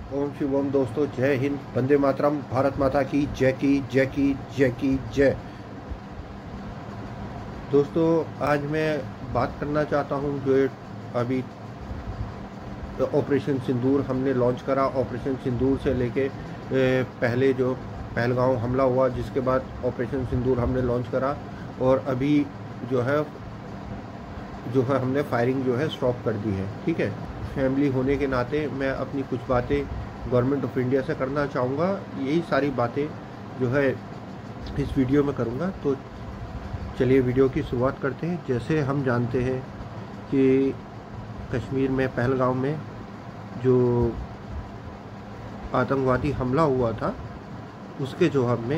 ओम शिवम दोस्तों, जय हिंद, वंदे मातरम, भारत माता की जय की जय की जय की जय। दोस्तों, आज मैं बात करना चाहता हूं जो अभी ऑपरेशन सिंदूर हमने लॉन्च करा। ऑपरेशन सिंदूर से लेके पहले जो पहलगांव हमला हुआ, जिसके बाद ऑपरेशन सिंदूर हमने लॉन्च करा और अभी जो है हमने फायरिंग जो है स्टॉप कर दी है। ठीक है, फैमिली होने के नाते मैं अपनी कुछ बातें गवर्नमेंट ऑफ इंडिया से करना चाहूँगा। यही सारी बातें जो है इस वीडियो में करूँगा। तो चलिए वीडियो की शुरुआत करते हैं। जैसे हम जानते हैं कि कश्मीर में पहलगांव में जो आतंकवादी हमला हुआ था, उसके जवाब में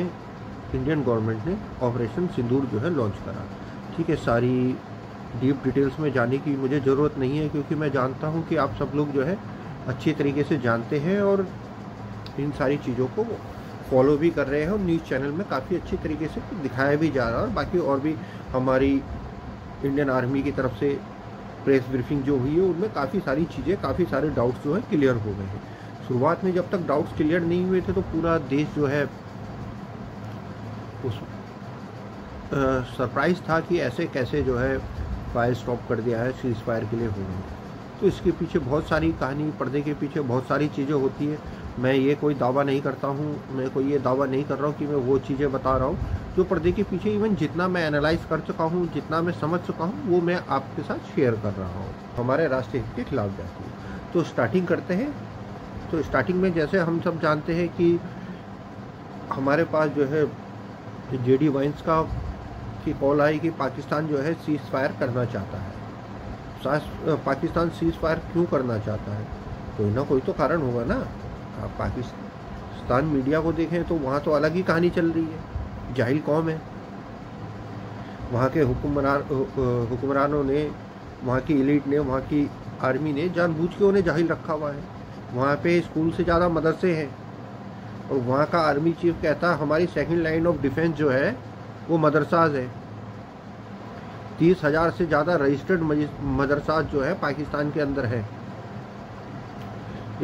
इंडियन गवर्नमेंट ने ऑपरेशन सिंदूर जो है लॉन्च करा। ठीक है, सारी डीप डिटेल्स में जाने की मुझे ज़रूरत नहीं है, क्योंकि मैं जानता हूं कि आप सब लोग जो है अच्छी तरीके से जानते हैं और इन सारी चीज़ों को फॉलो भी कर रहे हैं। और न्यूज़ चैनल में काफ़ी अच्छी तरीके से दिखाया भी जा रहा है और बाकी और भी हमारी इंडियन आर्मी की तरफ से प्रेस ब्रीफिंग जो हुई है उनमें काफ़ी सारी चीज़ें, काफ़ी सारे डाउट्स जो है क्लियर हो गए हैं। शुरुआत में जब तक डाउट्स क्लियर नहीं हुए थे तो पूरा देश जो है उस सरप्राइज था कि ऐसे कैसे जो है फायर स्टॉप कर दिया है, सीज फायर के लिए हो गए। तो इसके पीछे बहुत सारी कहानी, पर्दे के पीछे बहुत सारी चीज़ें होती है। मैं ये कोई दावा नहीं करता हूँ, मैं कोई ये दावा नहीं कर रहा हूँ कि मैं वो चीज़ें बता रहा हूँ जो पर्दे के पीछे इवन जितना मैं एनालाइज कर चुका हूँ, जितना मैं समझ चुका हूँ, वो मैं आपके साथ शेयर कर रहा हूँ। हमारे राष्ट्रीय हित के खिलाफ जाती है। तो स्टार्टिंग करते हैं। तो स्टार्टिंग में जैसे हम सब जानते हैं कि हमारे पास जो है जेडी वाइंस की कॉल आई कि पाकिस्तान जो है सीज फायर करना चाहता है। पाकिस्तान सीज फायर क्यों करना चाहता है? कोई ना कोई तो कारण होगा ना। आप पाकिस्तान मीडिया को देखें तो वहाँ तो अलग ही कहानी चल रही है। जाहिल कौम है, वहाँ के हुक्मरानों ने, वहाँ की एलिट ने, वहाँ की आर्मी ने जानबूझ के उन्हें जाहिल रखा हुआ है। वहाँ पे स्कूल से ज़्यादा मदरसे हैं और वहाँ का आर्मी चीफ कहता है हमारी सेकंड लाइन ऑफ डिफेंस जो है वो मदरसाज है। 30,000 से ज़्यादा रजिस्टर्ड मदरसा जो है पाकिस्तान के अंदर है।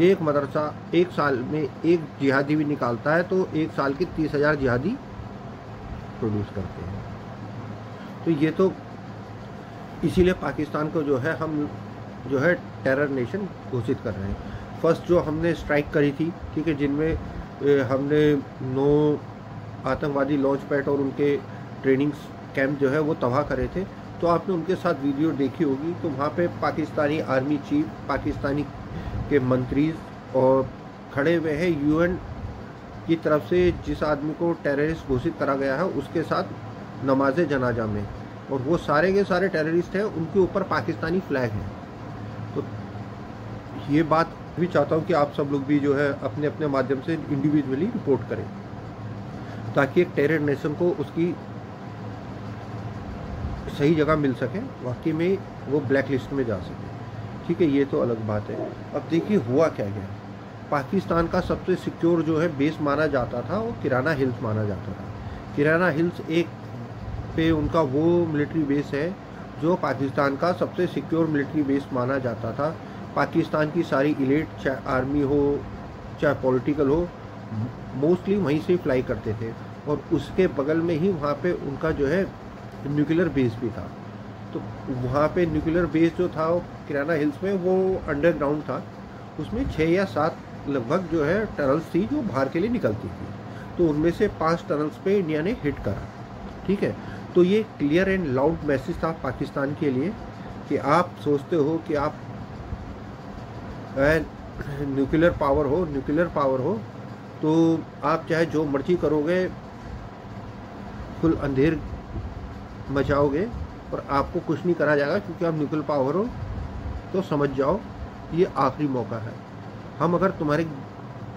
एक मदरसा एक साल में एक जिहादी भी निकालता है तो एक साल के 30,000 जिहादी प्रोड्यूस करते हैं। तो ये तो इसीलिए पाकिस्तान को जो है हम जो है टेरर नेशन घोषित कर रहे हैं। फर्स्ट जो हमने स्ट्राइक करी थी, ठीक है, जिनमें हमने 9 आतंकवादी लॉन्च पैड और उनके ट्रेनिंग कैंप जो है वो तबाह करे थे। तो आपने उनके साथ वीडियो देखी होगी। तो वहाँ पे पाकिस्तानी आर्मी चीफ, पाकिस्तानी के मंत्री और खड़े हुए हैं। यूएन की तरफ से जिस आदमी को टेररिस्ट घोषित करा गया है उसके साथ नमाज जनाजा में, और वो सारे के सारे टेररिस्ट हैं, उनके ऊपर पाकिस्तानी फ्लैग है। तो ये बात भी चाहता हूँ कि आप सब लोग भी जो है अपने अपने माध्यम से इंडिविजुअली रिपोर्ट करें, ताकि एक टेरर नेशन को उसकी सही जगह मिल सके, वाकई में वो ब्लैक लिस्ट में जा सके। ठीक है, ये तो अलग बात है। अब देखिए हुआ क्या गया। पाकिस्तान का सबसे सिक्योर जो है बेस माना जाता था वो किराना हिल्स माना जाता था। किराना हिल्स एक पे उनका वो मिलिट्री बेस है जो पाकिस्तान का सबसे सिक्योर मिलिट्री बेस माना जाता था। पाकिस्तान की सारी इलीट, चाहे आर्मी हो चाहे पॉलिटिकल हो, मोस्टली वहीं से फ्लाई करते थे। और उसके बगल में ही वहाँ पे उनका जो है न्यूक्लियर बेस भी था। तो वहाँ पे न्यूक्लियर बेस जो था वो किराना हिल्स में वो अंडरग्राउंड था। उसमें 6 या 7 लगभग जो है टनल्स थी जो बाहर के लिए निकलती थी। तो उनमें से 5 टनल्स पे इंडिया ने हिट करा। ठीक है, तो ये क्लियर एंड लाउड मैसेज था पाकिस्तान के लिए कि आप सोचते हो कि आप न्यूक्लियर पावर हो तो आप चाहे जो मर्जी करोगे, फुल अंधेर मचाओगे और आपको कुछ नहीं करा जाएगा, क्योंकि आप न्यूक्लियर पावर हो। तो समझ जाओ ये आखिरी मौका है। हम अगर तुम्हारे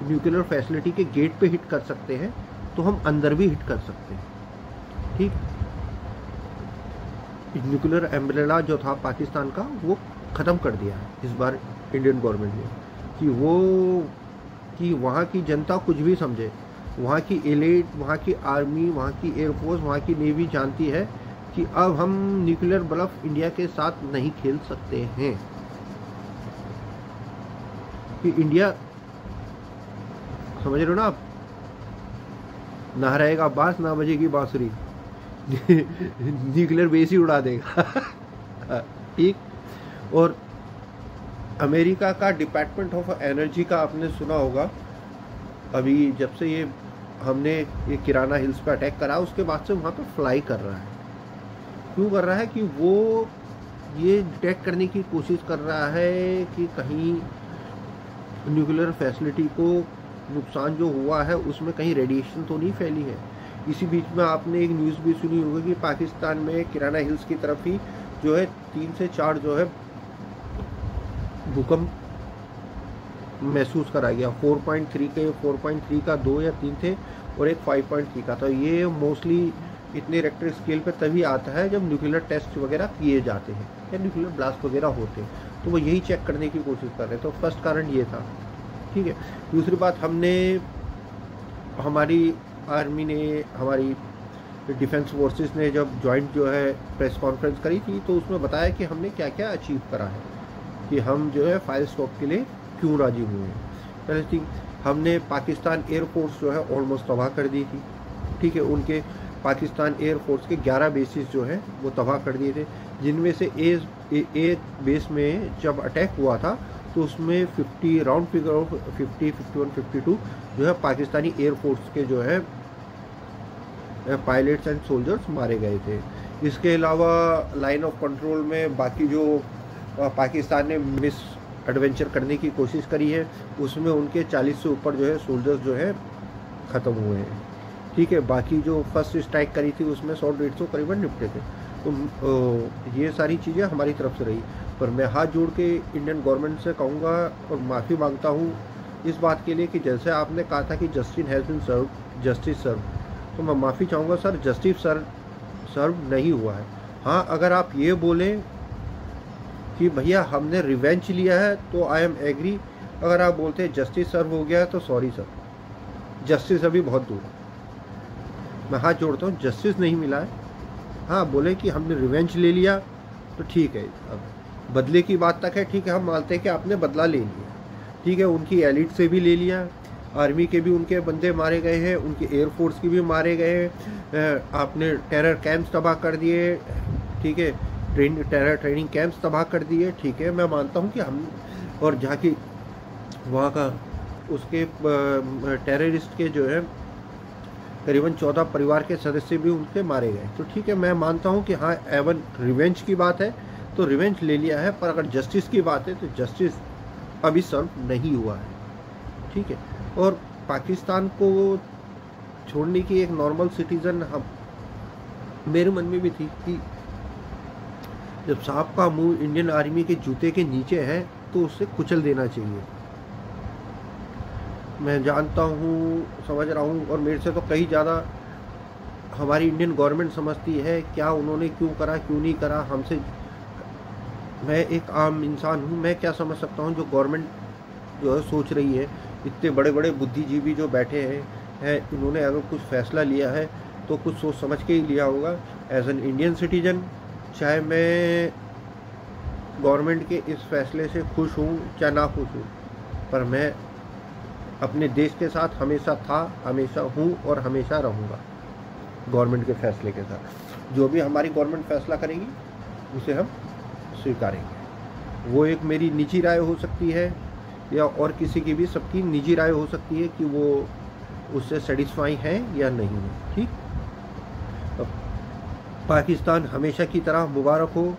न्यूक्लियर फैसिलिटी के गेट पे हिट कर सकते हैं तो हम अंदर भी हिट कर सकते हैं। ठीक, न्यूक्लियर एम्ब्रेला जो था पाकिस्तान का वो ख़त्म कर दिया है इस बार इंडियन गवर्नमेंट ने, कि वहाँ की जनता कुछ भी समझे, वहाँ की एलिट, वहाँ की आर्मी, वहाँ की एयरफोर्स, वहाँ की नेवी जानती है कि अब हम न्यूक्लियर ब्लफ इंडिया के साथ नहीं खेल सकते हैं। कि इंडिया समझ रहे हो ना आप? ना रहेगा बांस ना बजेगी बांसुरी। न्यूक्लियर बेस ही उड़ा देगा। ठीक। और अमेरिका का डिपार्टमेंट ऑफ एनर्जी का आपने सुना होगा, अभी जब से हमने ये किराना हिल्स पे अटैक करा उसके बाद से वहाँ पे फ्लाई कर रहा है। क्यों कर रहा है? कि वो ये डिटेक्ट करने की कोशिश कर रहा है कि कहीं न्यूक्लियर फैसिलिटी को नुकसान जो हुआ है उसमें कहीं रेडिएशन तो नहीं फैली है। इसी बीच में आपने एक न्यूज़ भी सुनी होगी कि पाकिस्तान में किराना हिल्स की तरफ ही जो है 3 से 4 जो है भूकंप महसूस करा गया। 4.3 का 2 या 3 थे और एक 5.3 का था। ये मोस्टली इतने रेक्टर स्केल पे तभी आता है जब न्यूक्लियर टेस्ट वगैरह किए जाते हैं या न्यूक्लियर ब्लास्ट वगैरह होते हैं, तो वो यही चेक करने की कोशिश कर रहे हैं। तो फर्स्ट कारण ये था। ठीक है। दूसरी बात, हमारी आर्मी ने, हमारी डिफेंस फोर्सेस ने जब जॉइंट जो है प्रेस कॉन्फ्रेंस करी थी तो उसमें बताया कि हमने क्या क्या अचीव करा है, कि हम जो है फायर स्टॉप के लिए क्यों राजी हुए हैं। पहले थिंग, हमने पाकिस्तान एयरफोर्स जो है ऑलमोस्ट तबाह कर दी थी। ठीक है। उनके पाकिस्तान एयरफोर्स के 11 बेसिस जो है वो तबाह कर दिए थे, जिनमें से ए बेस में जब अटैक हुआ था तो उसमें 50 राउंड फिगर ऑफ 50, 51, 52 जो है पाकिस्तानी एयरफोर्स के जो है पायलट्स एंड सोल्जर्स मारे गए थे। इसके अलावा लाइन ऑफ कंट्रोल में बाकी जो पाकिस्तान ने मिस एडवेंचर करने की कोशिश करी है उसमें उनके 40 से ऊपर जो है सोल्जर्स जो है ख़त्म हुए हैं। ठीक है। बाकी जो फर्स्ट स्ट्राइक करी थी उसमें 100-150 करीबन निपटे थे। तो ये सारी चीज़ें हमारी तरफ से रही। पर मैं हाथ जोड़ के इंडियन गवर्नमेंट से कहूँगा और माफ़ी मांगता हूँ इस बात के लिए कि जैसे आपने कहा था कि justice has been serve, justice serve, तो मैं माफ़ी चाहूँगा सर, जस्टिस सर्व नहीं हुआ है। हाँ, अगर आप ये बोलें कि भैया हमने रिवेंज लिया है तो आई एम एग्री। अगर आप बोलते हैं जस्टिस सर्व हो गया है तो सॉरी सर, जस्टिस अभी बहुत दूर है। मैं हाथ जोड़ता हूँ, जस्टिस नहीं मिला है। हाँ, बोले कि हमने रिवेंज ले लिया तो ठीक है, अब बदले की बात तक है। ठीक है, हम मानते हैं कि आपने बदला ले लिया। ठीक है, उनकी एलिट से भी ले लिया, आर्मी के भी उनके बंदे मारे गए हैं, उनके एयरफोर्स के भी मारे गए हैं, आपने टेरर कैंप्स तबाह कर दिए। ठीक है, टेरर ट्रेनिंग कैंप्स तबाह कर दिए। ठीक है, मैं मानता हूँ कि हम, और जहाँ की वहाँ का उसके टेररिस्ट के जो है करीबन 14 परिवार के सदस्य भी उनके मारे गए। तो ठीक है, मैं मानता हूँ कि हाँ, एवन रिवेंज की बात है तो रिवेंज ले लिया है, पर अगर जस्टिस की बात है तो जस्टिस अभी सर्व नहीं हुआ है। ठीक है। और पाकिस्तान को छोड़ने की एक नॉर्मल सिटीज़न हम, मेरे मन में भी थी कि जब सांप का मुंह इंडियन आर्मी के जूते के नीचे है तो उसे कुचल देना चाहिए। मैं जानता हूँ, समझ रहा हूँ, और मेरे से तो कहीं ज़्यादा हमारी इंडियन गवर्नमेंट समझती है क्या उन्होंने क्यों करा, क्यों नहीं करा हमसे। मैं एक आम इंसान हूँ, मैं क्या समझ सकता हूँ जो गवर्नमेंट जो है सोच रही है। इतने बड़े बड़े बुद्धिजीवी जो बैठे हैं इन्होंने अगर कुछ फैसला लिया है तो कुछ सोच समझ के ही लिया होगा। एज एन इंडियन सिटीजन, चाहे मैं गवर्नमेंट के इस फैसले से खुश हूँ चाहे ना खुश हूँ, पर मैं अपने देश के साथ हमेशा था, हमेशा हूँ और हमेशा रहूँगा गवर्नमेंट के फैसले के साथ। जो भी हमारी गवर्नमेंट फैसला करेगी उसे हम स्वीकारेंगे। वो एक मेरी निजी राय हो सकती है या और किसी की भी, सबकी निजी राय हो सकती है कि वो उससे सेटिस्फाई है या नहीं है। ठीक। पाकिस्तान हमेशा की तरह मुबारक हो,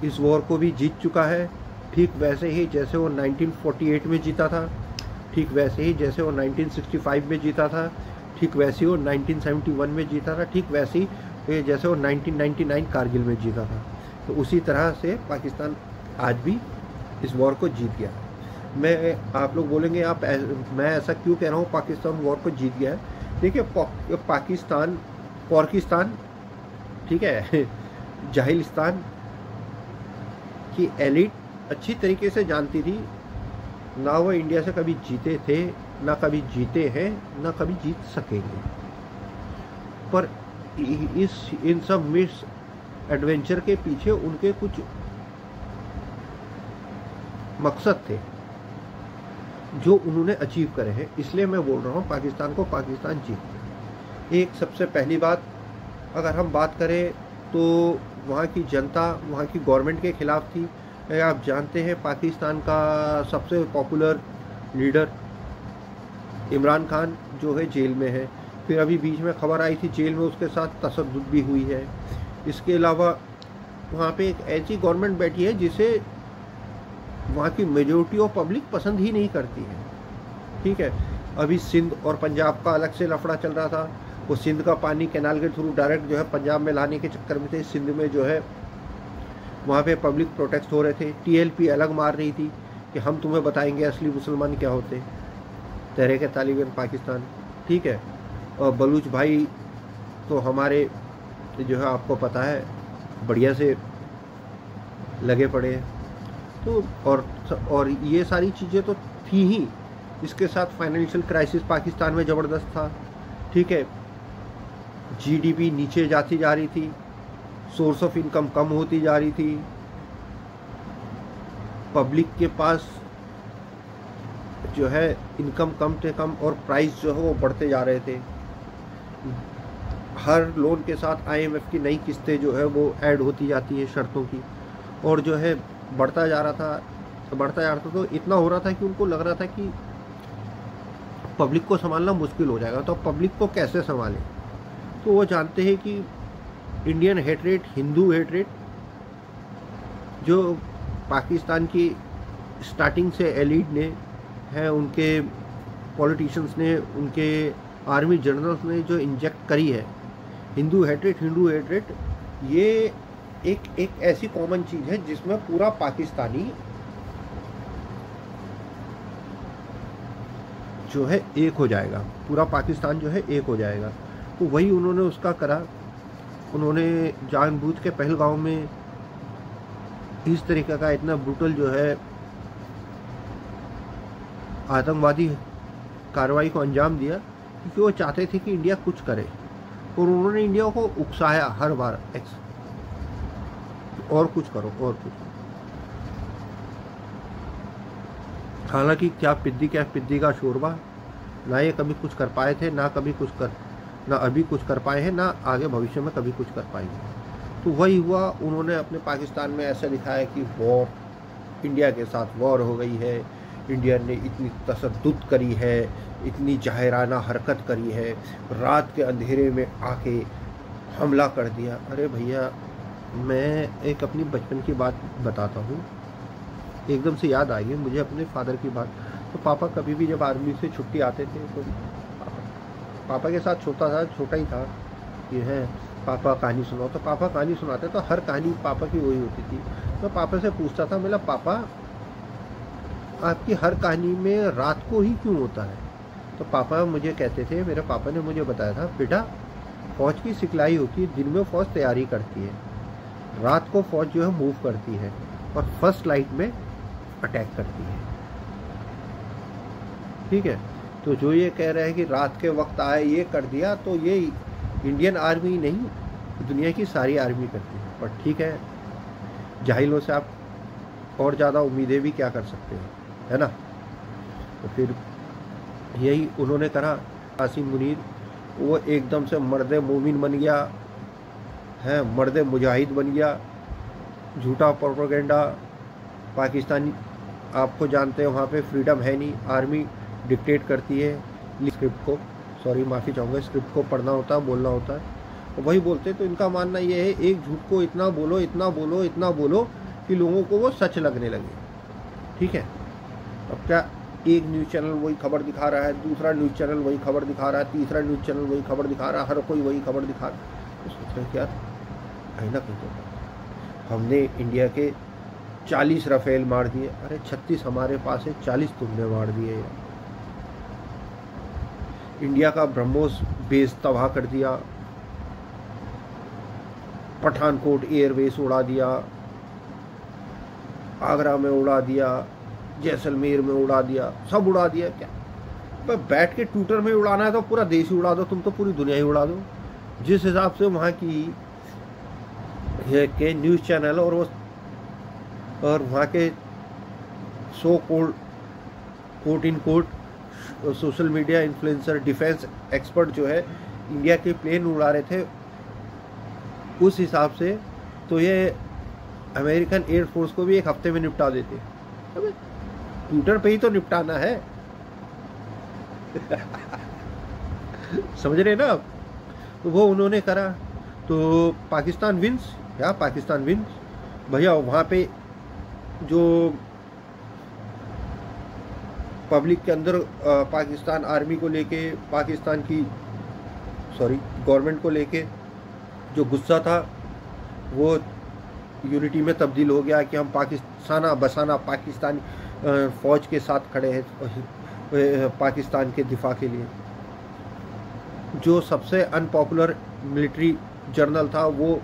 इस वॉर को भी जीत चुका है, ठीक वैसे ही जैसे वो 1948 में जीता था, ठीक वैसे ही जैसे वो 1965 में जीता था, ठीक वैसे ही वो 1971 में जीता था, ठीक वैसे ही जैसे वो 1999 कारगिल में जीता था। तो उसी तरह से पाकिस्तान आज भी इस वॉर को जीत गया। मैं, आप लोग बोलेंगे आप मैं ऐसा क्यों कह रहा हूँ पाकिस्तान वॉर को जीत गया है। देखिए, पाकिस्तान ठीक है, जाहिलिस्तान की एलिट अच्छी तरीके से जानती थी, ना वो इंडिया से कभी जीते थे, ना कभी जीते हैं, ना कभी जीत सकेंगे। पर इन सब मिस एडवेंचर के पीछे उनके कुछ मकसद थे। जो उन्होंने अचीव करे हैं। इसलिए मैं बोल रहा हूँ पाकिस्तान को पाकिस्तान जीत। एक सबसे पहली बात, अगर हम बात करें तो वहाँ की जनता वहाँ की गवर्नमेंट के ख़िलाफ़ थी। आप जानते हैं पाकिस्तान का सबसे पॉपुलर लीडर इमरान खान जो है जेल में है। फिर अभी बीच में खबर आई थी जेल में उसके साथ तशद्दुद भी हुई है। इसके अलावा वहाँ पे एक ऐसी गवर्नमेंट बैठी है जिसे वहाँ की मेजोरिटी ऑफ पब्लिक पसंद ही नहीं करती है। ठीक है, अभी सिंध और पंजाब का अलग से लफड़ा चल रहा था। वो सिंध का पानी कैनाल के थ्रू डायरेक्ट जो है पंजाब में लाने के चक्कर में थे। सिंध में जो है वहाँ पे पब्लिक प्रोटेस्ट हो रहे थे। टीएलपी अलग मार रही थी कि हम तुम्हें बताएंगे असली मुसलमान क्या होते, तहरीक तालिबान पाकिस्तान। ठीक है, और बलूच भाई तो हमारे जो है आपको पता है बढ़िया से लगे पड़े हैं। तो और ये सारी चीज़ें तो थी ही। इसके साथ फाइनेंशियल क्राइसिस पाकिस्तान में ज़बरदस्त था। ठीक है, जीडीपी नीचे जाती जा रही थी, सोर्स ऑफ इनकम कम होती जा रही थी, पब्लिक के पास जो है इनकम कम से कम और प्राइस जो है वो बढ़ते जा रहे थे। हर लोन के साथ आईएमएफ की नई किस्तें जो है वो ऐड होती जाती है शर्तों की, और जो है बढ़ता जा रहा था। तो इतना हो रहा था कि उनको लग रहा था कि पब्लिक को संभालना मुश्किल हो जाएगा। तो पब्लिक को कैसे संभालें? तो वो जानते हैं कि इंडियन हेटरेट, हिंदू हेटरेट जो पाकिस्तान की स्टार्टिंग से एलिट ने है, उनके पॉलिटिशियंस ने, उनके आर्मी जनरल्स ने जो इंजेक्ट करी है हिंदू हेटरेट, ये एक ऐसी कॉमन चीज़ है जिसमें पूरा पाकिस्तानी जो है एक हो जाएगा, पूरा पाकिस्तान जो है एक हो जाएगा। तो वही उन्होंने उसका करा। उन्होंने जानबूझ के पहलगांव में इस तरीके का इतना ब्रूटल जो है आतंकवादी कार्रवाई को अंजाम दिया क्योंकि वो चाहते थे कि इंडिया कुछ करे, और उन्होंने इंडिया को उकसाया हर बार और कुछ करो और कुछ। हालांकि क्या पिद्दी का शोरबा, ना ये कभी कुछ कर पाए थे, ना अभी कुछ कर पाए हैं, ना आगे भविष्य में कभी कुछ कर पाएंगे। तो वही हुआ, उन्होंने अपने पाकिस्तान में ऐसा दिखाया कि वॉर, इंडिया के साथ वॉर हो गई है, इंडिया ने इतनी तशद्दुद करी है, इतनी जाहिराना हरकत करी है, रात के अंधेरे में आके हमला कर दिया। अरे भैया, मैं एक अपनी बचपन की बात बताता हूँ, एकदम से याद आई है मुझे अपने फादर की बात। तो पापा कभी भी जब आर्मी से छुट्टी आते थे तो पापा के साथ छोटा ही था, ये है पापा कहानी सुनाओ। तो पापा कहानी सुनाते तो हर कहानी पापा की वही होती थी। तो पापा से पूछता था, मेरा पापा आपकी हर कहानी में रात को ही क्यों होता है? तो पापा मुझे कहते थे, मेरे पापा ने मुझे बताया था, बेटा फौज की सिखलाई होती है, दिन में फौज तैयारी करती है, रात को फौज जो है मूव करती है और फर्स्ट लाइट में अटैक करती है। ठीक है, तो जो ये कह रहा है कि रात के वक्त आए ये कर दिया, तो ये इंडियन आर्मी नहीं, दुनिया की सारी आर्मी करती है। पर ठीक है, जाहिलों से आप और ज़्यादा उम्मीदें भी क्या कर सकते हैं, है ना। तो फिर यही उन्होंने करा। कासिम मुनीर वो एकदम से मर्द मोमिन बन गया है, मर्द मुजाहिद बन गया। झूठा प्रोपेगेंडा, पाकिस्तानी आपको जानते हैं वहाँ पे फ्रीडम है नहीं, आर्मी डिक्टेट करती है स्क्रिप्ट को, माफ़ी चाहूँगा, स्क्रिप्ट को पढ़ना होता है, बोलना होता है, तो वही बोलते। तो इनका मानना ये है एक झूठ को इतना बोलो कि लोगों को वो सच लगने लगे। ठीक है, अब क्या एक न्यूज़ चैनल वही खबर दिखा रहा है, दूसरा न्यूज़ चैनल वही खबर दिखा रहा है, तीसरा न्यूज़ चैनल वही खबर दिखा रहा है, हर कोई वही खबर दिखा रहा है। तो सोच रहे यार कहीं ना कहीं तो हमने इंडिया के 40 राफेल मार दिए, अरे 36 हमारे पास है, 40 तुमने मार दिए यार। इंडिया का ब्रह्मोस बेस तबाह कर दिया, पठानकोट एयरबेस उड़ा दिया, आगरा में उड़ा दिया, जैसलमेर में उड़ा दिया, सब उड़ा दिया। क्या बैठ के ट्विटर में उड़ाना है तो पूरा देश ही उड़ा दो, तुम तो पूरी दुनिया ही उड़ा दो। जिस हिसाब से वहाँ की के न्यूज़ चैनल और वहाँ के so called quote in quote social media influencer defence expert जो है इंडिया के प्लेन उड़ा रहे थे, उस हिसाब से तो ये अमेरिकन एयरफोर्स को भी एक हफ्ते में निपटा देते। अबे ट्विटर पे ही तो निपटाना है समझ रहे ना आप? तो वो उन्होंने करा, तो पाकिस्तान विंस, या पाकिस्तान विंस भैया। वहाँ पे जो पब्लिक के अंदर पाकिस्तान आर्मी को लेके, पाकिस्तान की गवर्नमेंट को लेके जो गुस्सा था वो यूनिटी में तब्दील हो गया कि हम पाकिस्ताना बसाना पाकिस्तानी फ़ौज के साथ खड़े हैं पाकिस्तान के दिफा के लिए। जो सबसे अनपॉपुलर मिलिट्री जर्नल था वो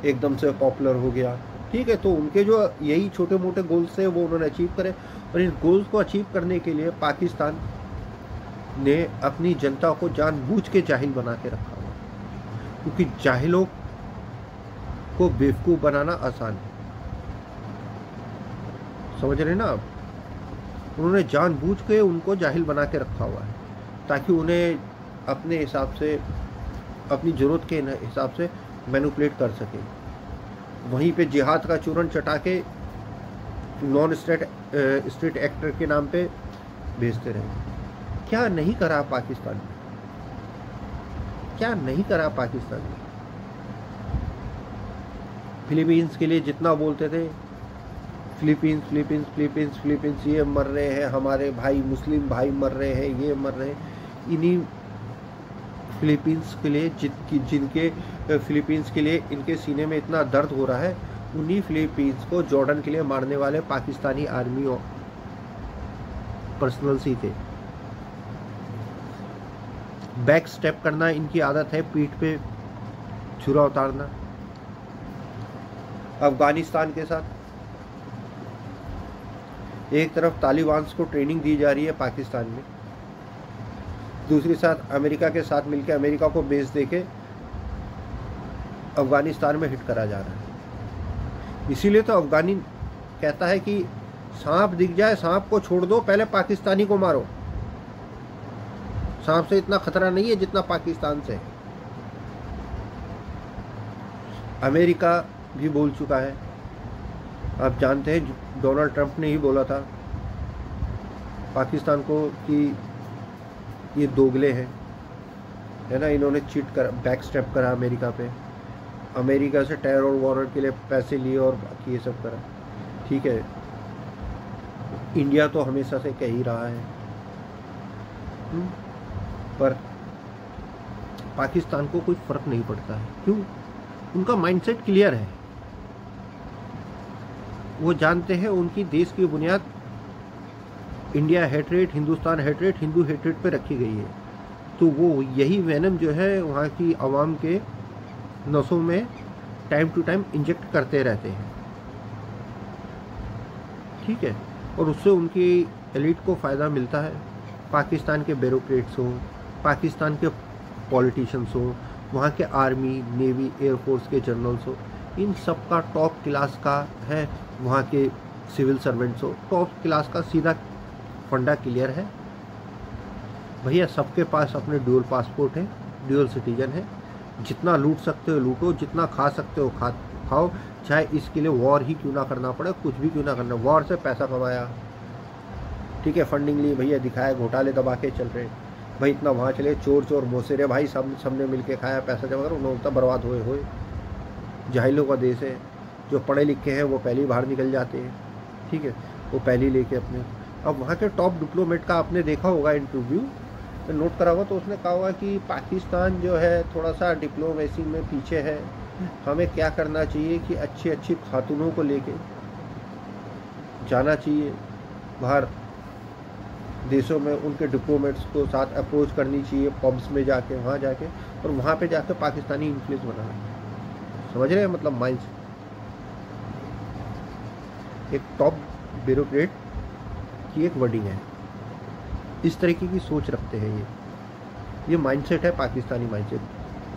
एकदम से पॉपुलर हो गया। ठीक है, तो उनके जो यही छोटे मोटे गोल्स थे वो उन्होंने अचीव करे, और इन गोल्स को अचीव करने के लिए पाकिस्तान ने अपनी जनता को जानबूझ के जाहिल बना के रखा हुआ, क्योंकि जाहिलों को बेवकूफ़ बनाना आसान है। समझ रहे ना आप? उन्होंने जानबूझ के उनको जाहिल बना के रखा हुआ है ताकि उन्हें अपने हिसाब से, अपनी ज़रूरत के हिसाब से मैनिपुलेट कर सके। वहीं पे जिहाद का चूरन चटा के नॉन स्टेट एक्टर के नाम पे भेजते रहे। क्या नहीं करा पाकिस्तान ने, क्या नहीं करा पाकिस्तान ने। फिलीपींस के लिए जितना बोलते थे, फिलीपींस ये मर रहे हैं, हमारे भाई मुस्लिम भाई मर रहे हैं, ये मर रहे हैं, इन्हीं फिलीपींस के लिए जिनके फिलीपींस के लिए इनके सीने में इतना दर्द हो रहा है, उन्हीं फिलीपींस को जॉर्डन के लिए मारने वाले पाकिस्तानी आर्मी पर्सनल्स ही थे। बैक स्टेप करना इनकी आदत है, पीठ पे छुरा उतारना। अफगानिस्तान के साथ एक तरफ तालिबान को ट्रेनिंग दी जा रही है पाकिस्तान में, दूसरी साथ अमेरिका के साथ मिलकर अमेरिका को बेस देके अफगानिस्तान में हिट करा जा रहा है। इसीलिए तो अफगानी कहता है कि सांप दिख जाए सांप को छोड़ दो, पहले पाकिस्तानी को मारो। सांप से इतना खतरा नहीं है जितना पाकिस्तान से। अमेरिका भी बोल चुका है, आप जानते हैं डोनाल्ड ट्रंप ने ही बोला था पाकिस्तान को कि ये दोगले हैं, है ना, इन्होंने चीट कर बैक स्टेप करा अमेरिका पे, अमेरिका से टेरर वॉर के लिए पैसे लिए और बाकी ये सब करा। ठीक है, इंडिया तो हमेशा से कह ही रहा है, पर पाकिस्तान को कोई फर्क नहीं पड़ता है। क्यों? उनका माइंडसेट क्लियर है, वो जानते हैं उनकी देश की बुनियाद India hatred, Hindustan hatred, Hindu hatred पे रखी गई है। तो वो यही वेनम जो है वहाँ की आवाम के नसों में टाइम टू टाइम इंजेक्ट करते रहते हैं। ठीक है, और उससे उनकी एलिट को फ़ायदा मिलता है। पाकिस्तान के ब्यूरोक्रेट्स हो, पाकिस्तान के पॉलिटिशियंस हो, वहाँ के आर्मी, नेवी, एयरफोर्स के जनरल्स हो, इन सब का टॉप क्लास का है। वहाँ के सिविल सर्वेंट्स हो, टॉप क्लास का सीधा फंडा क्लियर है भैया। सबके पास अपने ड्यूअल पासपोर्ट है, ड्यूअल सिटीजन है। जितना लूट सकते हो लूटो, जितना खा सकते हो खाओ, चाहे इसके लिए वॉर ही क्यों ना करना पड़े, कुछ भी क्यों ना करना। वॉर से पैसा कमाया, ठीक है, फंडिंग ली भैया, दिखाया, घोटाले दबा के चल रहे भाई, इतना वहाँ चले, चोर मोसेरे भाई सबने मिल के खाया, पैसा जमा कर, उन्होंने बर्बाद हुए। जाहिलों का देश है, जो पढ़े लिखे हैं वो पहले ही बाहर निकल जाते हैं। ठीक है, वो पहले लेके अपने। अब वहाँ के टॉप डिप्लोमेट का आपने देखा होगा इंटरव्यू, नोट करा होगा, तो उसने कहा हुआ कि पाकिस्तान जो है थोड़ा सा डिप्लोमेसी में पीछे है, हमें क्या करना चाहिए कि अच्छी खातूनों को लेके जाना चाहिए बाहर देशों में, उनके डिप्लोमेट्स को साथ अप्रोच करनी चाहिए पब्स में जाके, वहाँ जाके, और वहाँ पे जाके पाकिस्तानी इन्फ्लुएंस बनाना। समझ रहे हैं मतलब माइंड। एक टॉप ब्यूरोक्रेट की एक वर्डिंग है, इस तरीके की सोच रखते हैं ये माइंडसेट है Pakistani mindset,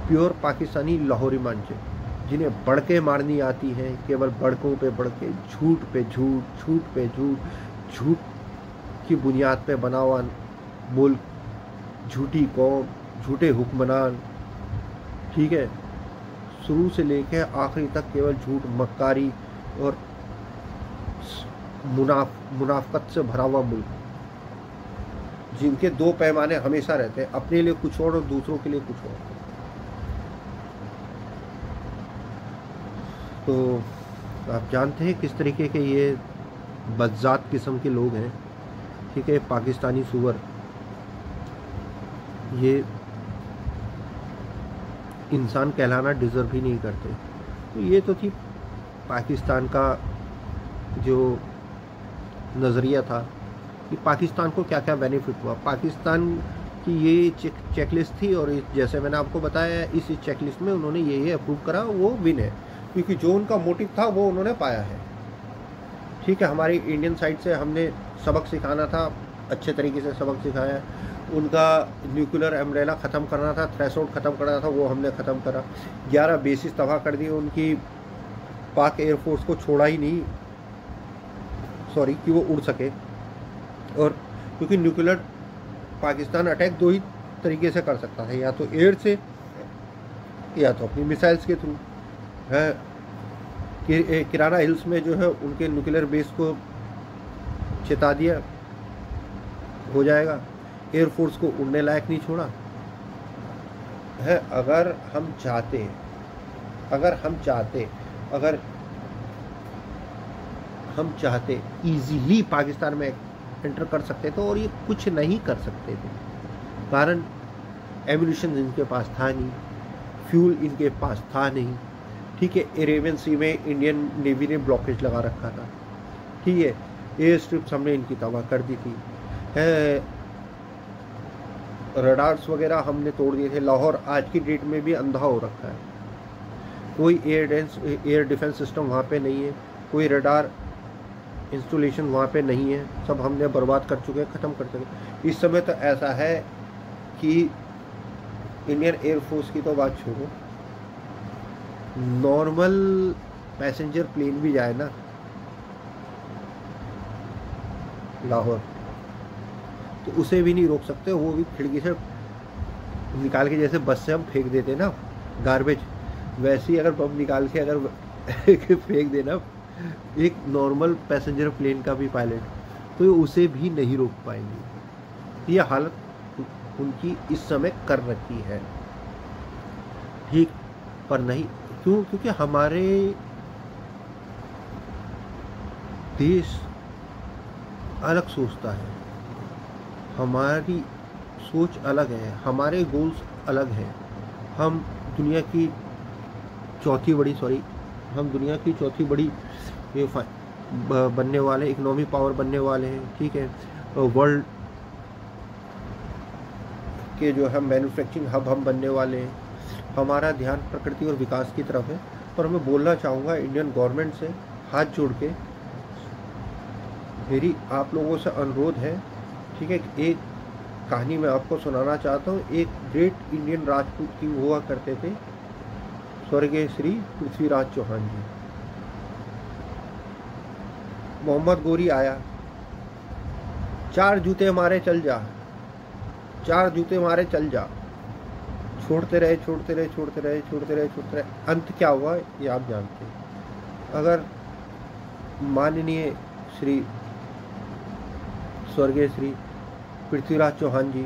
pure Pakistani Lahori mindset, जिन्हें बढ़के मारनी आती है, केवल बड़कों पे बढ़के, झूठ पे झूठ, झूठ पे झूठ, झूठ की बुनियाद पे बना हुआ मुल्क, झूठी कौम, झूठे हुक्मरान, ठीक है, शुरू से लेकर आखिरी तक केवल झूठ, मक्कारी और मुनाफकत से भरा हुआ मुल्क, जिनके दो पैमाने हमेशा रहते हैं, अपने लिए कुछ और दूसरों के लिए कुछ और। तो आप जानते हैं किस तरीके के ये बदजात किस्म के लोग हैं, ठीक है, पाकिस्तानी सुअर, ये इंसान कहलाना डिज़र्व ही नहीं करते। तो ये तो थी पाकिस्तान का जो नज़रिया था कि पाकिस्तान को क्या क्या बेनिफिट हुआ। पाकिस्तान की ये चेकलिस्ट थी और जैसे मैंने आपको बताया इस चेकलिस्ट में उन्होंने ये अप्रूव करा, वो विन है, क्योंकि जो उनका मोटिव था वो उन्होंने पाया है। ठीक है, हमारी इंडियन साइड से हमने सबक सिखाना था, अच्छे तरीके से सबक सिखाया। उनका न्यूक्लियर एम्ब्रेला ख़त्म करना था, थ्रेशोल्ड ख़त्म करना था, वो हमने ख़त्म करा। 11 बेसिस तबाह कर दिए, उनकी पाक एयरफोर्स को छोड़ा ही नहीं, सॉरी, कि वो उड़ सके। और क्योंकि न्यूक्लियर पाकिस्तान अटैक दो ही तरीके से कर सकता था, या तो एयर से या तो अपनी मिसाइल्स के थ्रू है। किराना हिल्स में जो है उनके न्यूक्लियर बेस को चेता दिया, हो जाएगा। एयरफोर्स को उड़ने लायक नहीं छोड़ा है। अगर हम चाहते इजीली पाकिस्तान में एंटर कर सकते थे, और ये कुछ नहीं कर सकते थे, कारण एम्यूनिशन इनके पास था नहीं, फ्यूल इनके पास था नहीं, ठीक है। अरेबियन सी में इंडियन नेवी ने ब्लॉकेज लगा रखा था, ठीक है। एयर स्ट्रिप्स हमने इनकी तबाह कर दी थी, है। रडार्स वगैरह हमने तोड़ दिए थे। लाहौर आज की डेट में भी अंधा हो रखा है, कोई एयर डिफेंस सिस्टम वहाँ पे नहीं है, कोई रडार इंस्टॉलेशन वहाँ पे नहीं है, सब हमने बर्बाद कर चुके हैं, ख़त्म कर चुके। इस समय तो ऐसा है कि इंडियन एयरफोर्स की तो बात छोड़ो, नॉर्मल पैसेंजर प्लेन भी जाए ना लाहौर, तो उसे भी नहीं रोक सकते, वो भी खिड़की से निकाल के, जैसे बस से हम फेंक देते ना गार्बेज, वैसे ही अगर बम निकाल के अगर फेंक देना एक नॉर्मल पैसेंजर प्लेन का भी पायलट, तो उसे भी नहीं रोक पाएंगे। ये हालत उनकी इस समय कर रखी है, ठीक। पर नहीं, क्यों? क्योंकि हमारे देश अलग सोचता है, हमारी सोच अलग है, हमारे गोल्स अलग हैं। हम दुनिया की चौथी बड़ी ये बनने वाले, इकोनॉमी पावर बनने वाले हैं, ठीक है। वर्ल्ड के जो है मैन्युफैक्चरिंग हब हम बनने वाले हैं। हमारा ध्यान प्रकृति और विकास की तरफ है। पर मैं बोलना चाहूँगा इंडियन गवर्नमेंट से हाथ जोड़ के, मेरी आप लोगों से अनुरोध है, ठीक है। एक कहानी मैं आपको सुनाना चाहता हूँ। एक ग्रेट इंडियन राजपूत की हुआ करते थे, स्वर्गीय श्री पृथ्वीराज चौहान जी। मोहम्मद गोरी आया, 4 जूते मारे चल जा, 4 जूते मारे चल जा, छोड़ते रहे। अंत क्या हुआ ये आप जानते हैं। अगर माननीय श्री स्वर्गीय श्री पृथ्वीराज चौहान जी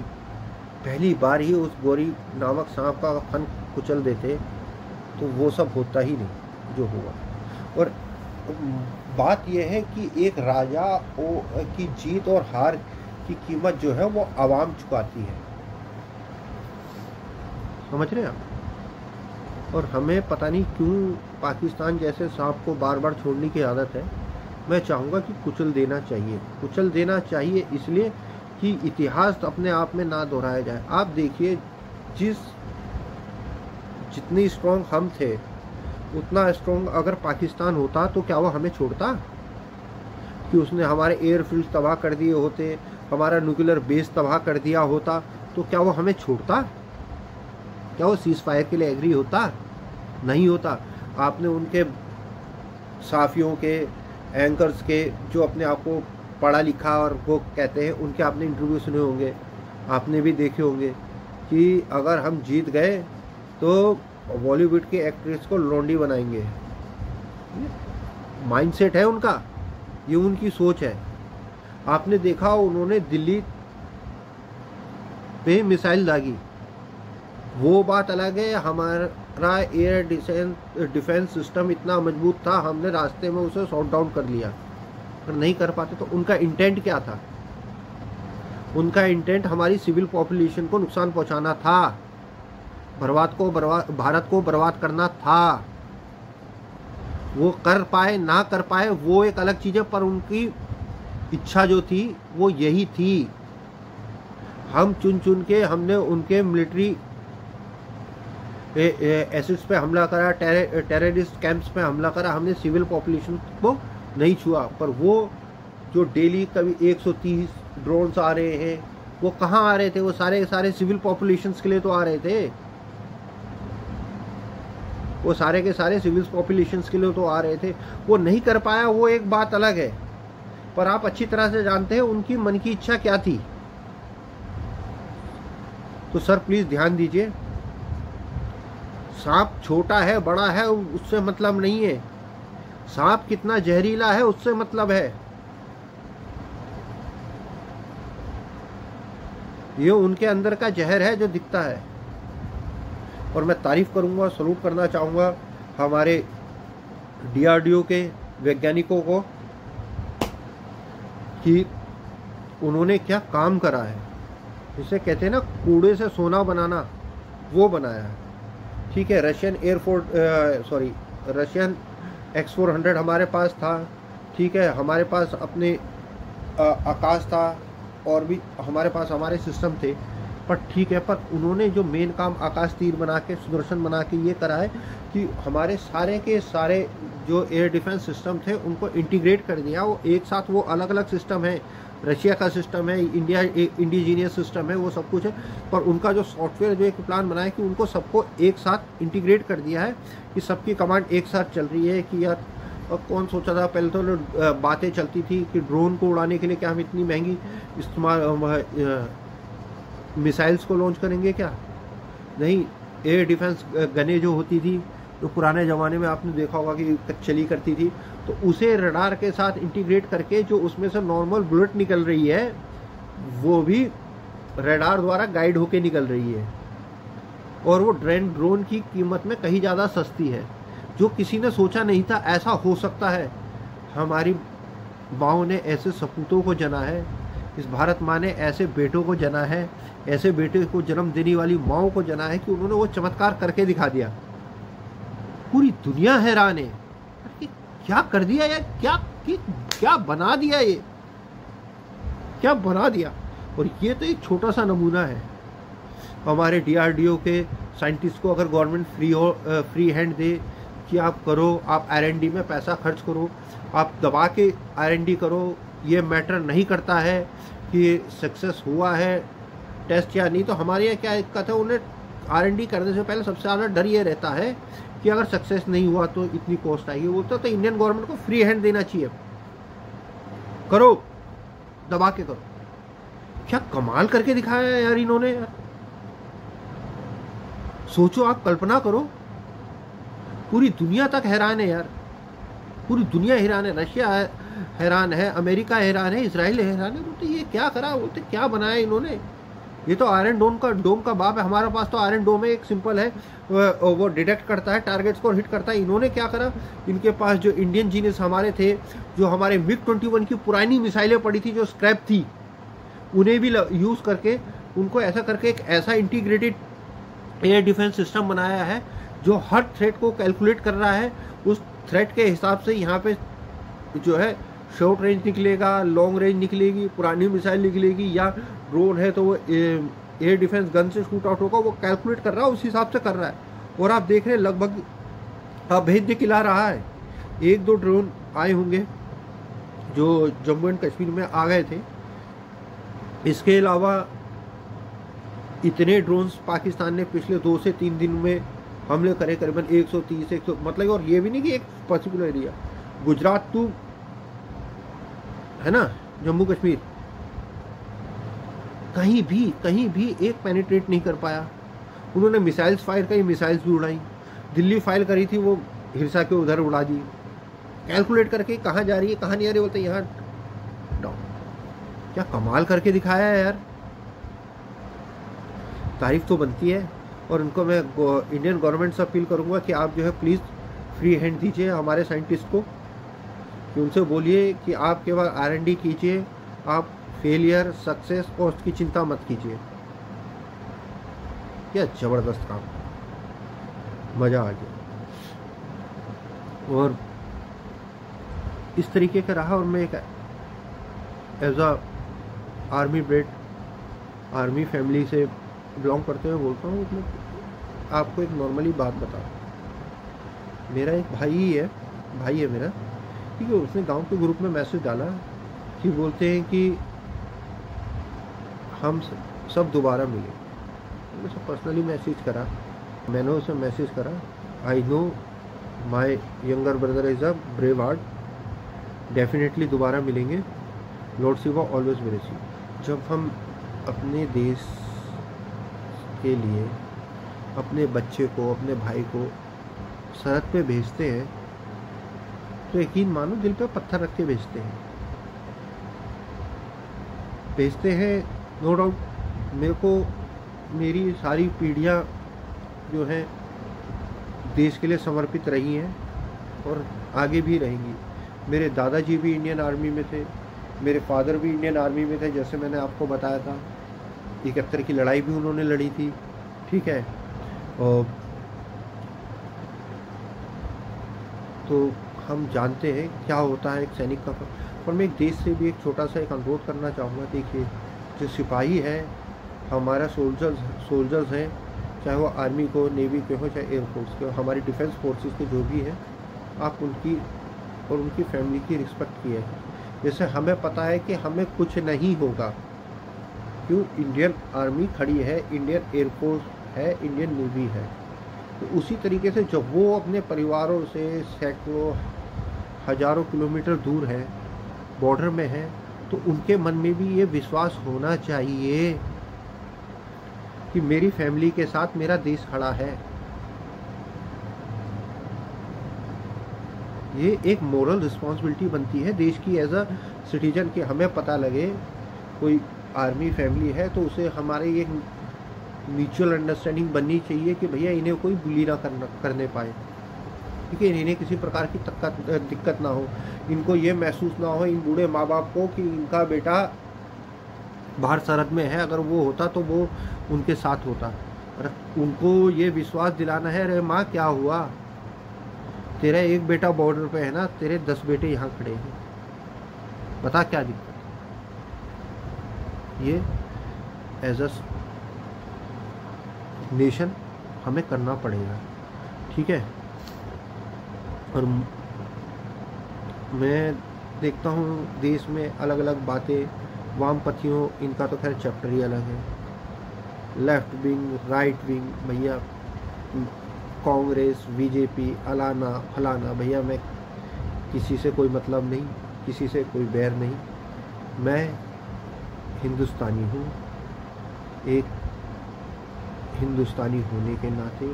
पहली बार ही उस गोरी नामक सांप का फन कुचल देते, तो वो सब होता ही नहीं जो हुआ। और बात यह है कि एक राजा की जीत और हार की कीमत जो है वो आवाम चुकाती है, समझ रहे हैं आप। और हमें पता नहीं क्यों पाकिस्तान जैसे सांप को बार बार छोड़ने की आदत है। मैं चाहूँगा कि कुचल देना चाहिए, इसलिए कि इतिहास अपने आप में ना दोहराया जाए। आप देखिए, जितनी स्ट्रॉन्ग हम थे, उतना स्ट्रॉन्ग अगर पाकिस्तान होता तो क्या वो हमें छोड़ता? कि उसने हमारे एयरफील्ड तबाह कर दिए होते, हमारा न्यूक्लियर बेस तबाह कर दिया होता, तो क्या वो हमें छोड़ता? क्या वो सीज फायर के लिए एग्री होता? नहीं होता। आपने उनके साफियों के, एंकर्स के, जो अपने आप को पढ़ा लिखा और वो कहते हैं, उनके आपने इंटरव्यू सुने होंगे, आपने भी देखे होंगे कि अगर हम जीत गए तो बॉलीवुड की एक्ट्रेस को लौंडी बनाएंगे। माइंडसेट है उनका, ये उनकी सोच है। आपने देखा उन्होंने दिल्ली पे मिसाइल दागी, वो बात अलग है। हमारा एयर डिफेंस सिस्टम इतना मजबूत था, हमने रास्ते में उसे शॉट डाउन कर लिया। अगर नहीं कर पाते तो उनका इंटेंट क्या था? उनका इंटेंट हमारी सिविल पॉपुलेशन को नुकसान पहुंचाना था, भारत को बर्बाद करना था। वो कर पाए ना कर पाए वो एक अलग चीज़ है, पर उनकी इच्छा जो थी वो यही थी। हम चुन चुन के हमने उनके मिलिट्री एसिड्स पे हमला करा, टेररिस्ट कैंप्स पे हमला करा, हमने सिविल पॉपुलेशन को नहीं छुआ। पर वो जो डेली कभी 130 ड्रोन्स आ रहे हैं, वो कहाँ आ रहे थे? वो सारे सारे सिविल पॉपुलेशंस के लिए तो आ रहे थे, वो सारे के सारे सिविल पॉपुलेशंस के लिए तो आ रहे थे। वो नहीं कर पाया, वो एक बात अलग है, पर आप अच्छी तरह से जानते हैं उनकी मन की इच्छा क्या थी। तो सर प्लीज ध्यान दीजिए, सांप छोटा है बड़ा है उससे मतलब नहीं है, सांप कितना जहरीला है उससे मतलब है। ये उनके अंदर का जहर है जो दिखता है। और मैं तारीफ करूंगा, सलूट करना चाहूंगा हमारे DRDO के वैज्ञानिकों को कि उन्होंने क्या काम करा है। जिसे कहते हैं ना कूड़े से सोना बनाना, वो बनाया है। ठीक है, रशियन रशियन X-400 हमारे पास था, ठीक है, हमारे पास अपने आकाश था, और भी हमारे पास हमारे सिस्टम थे, पर ठीक है, पर उन्होंने जो मेन काम आकाश तीर बना के, सुदर्शन बना के ये करा है कि हमारे सारे के सारे जो एयर डिफेंस सिस्टम थे उनको इंटीग्रेट कर दिया। वो एक साथ, वो अलग अलग सिस्टम है, रशिया का सिस्टम है, इंडिजीनियस सिस्टम है, वो सब कुछ है, पर उनका जो सॉफ्टवेयर जो एक प्लान बनाया कि उनको सबको एक साथ इंटीग्रेट कर दिया है कि सबकी कमांड एक साथ चल रही है। कि यार कौन सोचा था, पहले तो बातें चलती थी कि ड्रोन को उड़ाने के लिए क्या हम इतनी महंगी इस्तेमाल मिसाइल्स को लॉन्च करेंगे, क्या नहीं। एयर डिफेंस गने जो होती थी, तो पुराने ज़माने में आपने देखा होगा कि चली करती थी, तो उसे रडार के साथ इंटीग्रेट करके जो उसमें से नॉर्मल बुलेट निकल रही है वो भी रडार द्वारा गाइड होके निकल रही है, और वो ड्रोन की कीमत में कहीं ज़्यादा सस्ती है। जो किसी ने सोचा नहीं था ऐसा हो सकता है। हमारी माँओं ने ऐसे सपूतों को जना है, इस भारत माँ ने ऐसे बेटों को जना है, ऐसे बेटे को जन्म देने वाली माँओं को जना है कि उन्होंने वो चमत्कार करके दिखा दिया। पूरी दुनिया हैरान है कि क्या कर दिया यार, क्या बना दिया, ये क्या बना दिया। और ये तो एक छोटा सा नमूना है। हमारे DRDO के साइंटिस्ट को अगर गवर्नमेंट फ्री हैंड दे कि आप करो, आप R&D में पैसा खर्च करो, आप दबा के R&D करो, ये मैटर नहीं करता है कि सक्सेस हुआ है टेस्ट या नहीं। तो हमारे यहाँ क्या दिक्कत है, उन्हें R&D करने से पहले सबसे ज़्यादा डर ये रहता है कि अगर सक्सेस नहीं हुआ तो इतनी कॉस्ट आएगी। वो तो इंडियन गवर्नमेंट को फ्री हैंड देना चाहिए, करो, दबा के करो। क्या कमाल करके दिखाया है यार इन्होंने। यार सोचो, आप कल्पना करो, पूरी दुनिया तक हैरान है यार, पूरी दुनिया हैरान है। रशिया हैरान है, अमेरिका हैरान है, इसराइल हैरान है। तो ये क्या करा, बोलते क्या बनाया इन्होंने। ये तो आयरन डोम का बाप है। हमारे पास तो आयरन डोम है, एक सिंपल है, वो डिटेक्ट करता है, टारगेट्स को हिट करता है। इन्होंने क्या करा, इनके पास जो इंडियन जीनियस हमारे थे, जो हमारे MiG-21 की पुरानी मिसाइलें पड़ी थी जो स्क्रैप थी, उन्हें भी यूज़ करके, उनको ऐसा करके एक ऐसा इंटीग्रेटेड एयर डिफेंस सिस्टम बनाया है जो हर थ्रेट को कैलकुलेट कर रहा है। उस थ्रेट के हिसाब से यहाँ पे जो है शॉर्ट रेंज निकलेगा, लॉन्ग रेंज निकलेगी, पुरानी मिसाइल निकलेगी, या ड्रोन है तो वो एयर डिफेंस गन से शूट आउट होगा, वो कैलकुलेट कर रहा है, उस हिसाब से कर रहा है। और आप देख रहे हैं लगभग अभेद्य खिला रहा है। 1-2 ड्रोन आए होंगे जो जम्मू एंड कश्मीर में आ गए थे, इसके अलावा इतने ड्रोन्स पाकिस्तान ने पिछले 2 से 3 दिन में हमले करे, करीबन 130 मतलब। और ये भी नहीं कि एक पर्टिकुलर एरिया, गुजरात तो है ना, जम्मू कश्मीर, कहीं भी एक पेनिट्रेट नहीं कर पाया। उन्होंने मिसाइल्स फायर करी, मिसाइल्स भी उड़ाई। दिल्ली फायर करी थी, वो हिरसा के उधर उड़ा दी। कैलकुलेट करके कहाँ जा रही है कहाँ नहीं आ रही, बोलते यहाँ डाउन। क्या कमाल करके दिखाया है यार, तारीफ तो बनती है। और उनको मैं इंडियन गवर्नमेंट से अपील करूँगा कि आप जो है प्लीज़ फ्री हैंड दीजिए हमारे साइंटिस्ट को, कि उनसे बोलिए कि आप केवल R&D कीजिए, आप फेलियर सक्सेस कॉस्ट की चिंता मत कीजिए। क्या ज़बरदस्त काम, मज़ा आ गया। और इस तरीके का रहा। और मैं एक as a army brat, army family से बिलोंग करते हुए बोलता हूँ। मैं आपको एक नॉर्मली बात बता, मेरा एक भाई है मेरा, ठीक है। उसने गांव के ग्रुप में मैसेज डाला कि बोलते हैं कि हम सब दोबारा मिले। मैंने उसे पर्सनली मैसेज करा, मैंने उसे मैसेज करा, I know my younger brother is a brave heart, definitely दोबारा मिलेंगे, Lord Shiva always bless you. जब हम अपने देश के लिए अपने बच्चे को, अपने भाई को सरहद पे भेजते हैं तो यकीन मानो दिल पे पत्थर रख के भेजते हैं, नो डाउट। मेरे को मेरी सारी पीढ़ियाँ जो हैं देश के लिए समर्पित रही हैं और आगे भी रहेंगी। मेरे दादाजी भी इंडियन आर्मी में थे, मेरे फादर भी इंडियन आर्मी में थे, जैसे मैंने आपको बताया था। 71 की लड़ाई भी उन्होंने लड़ी थी, ठीक है। और तो हम जानते हैं क्या होता है एक सैनिक का। और मैं एक देश से भी एक छोटा सा एक अनुरोध करना चाहूँगा। देखिए, जो सिपाही है हमारा सोल्जर्स हैं, चाहे वो आर्मी को, नेवी के हो, चाहे एयरफोर्स के हो, हमारी डिफेंस फोर्सेस के जो भी हैं, आप उनकी और उनकी फैमिली की रिस्पेक्ट किए। जैसे हमें पता है कि हमें कुछ नहीं होगा, क्यों? इंडियन आर्मी खड़ी है, इंडियन एयरफोर्स है, इंडियन नेवी है। तो उसी तरीके से जब वो अपने परिवारों से सैकड़ों हज़ारों किलोमीटर दूर है, बॉर्डर में है, तो उनके मन में भी ये विश्वास होना चाहिए कि मेरी फैमिली के साथ मेरा देश खड़ा है। ये एक मोरल रिस्पॉन्सिबिलिटी बनती है देश की एज अ सिटीजन, कि हमें पता लगे कोई आर्मी फैमिली है तो उसे हमारे ये म्यूचुअल अंडरस्टैंडिंग बननी चाहिए कि भैया इन्हें कोई बुली ना करने पाए, ठीक है। इन्हें किसी प्रकार की दिक्कत ना हो, इनको ये महसूस ना हो, इन बूढ़े माँ बाप को, कि इनका बेटा बाहर सरहद में है, अगर वो होता तो वो उनके साथ होता। उनको ये विश्वास दिलाना है, अरे माँ क्या हुआ, तेरा एक बेटा बॉर्डर पे है ना, तेरे 10 बेटे यहाँ खड़े हैं, बता क्या दिक्कत। ये एज अ नेशन हमें करना पड़ेगा, ठीक है। और मैं देखता हूँ देश में अलग अलग बातें, वामपंथियों, इनका तो खैर चैप्टर ही अलग है, लेफ्ट विंग, राइट विंग, भैया कांग्रेस, बीजेपी, अलाना फलाना, भैया मैं किसी से कोई मतलब नहीं, किसी से कोई बैर नहीं। मैं हिंदुस्तानी हूँ, एक हिंदुस्तानी होने के नाते,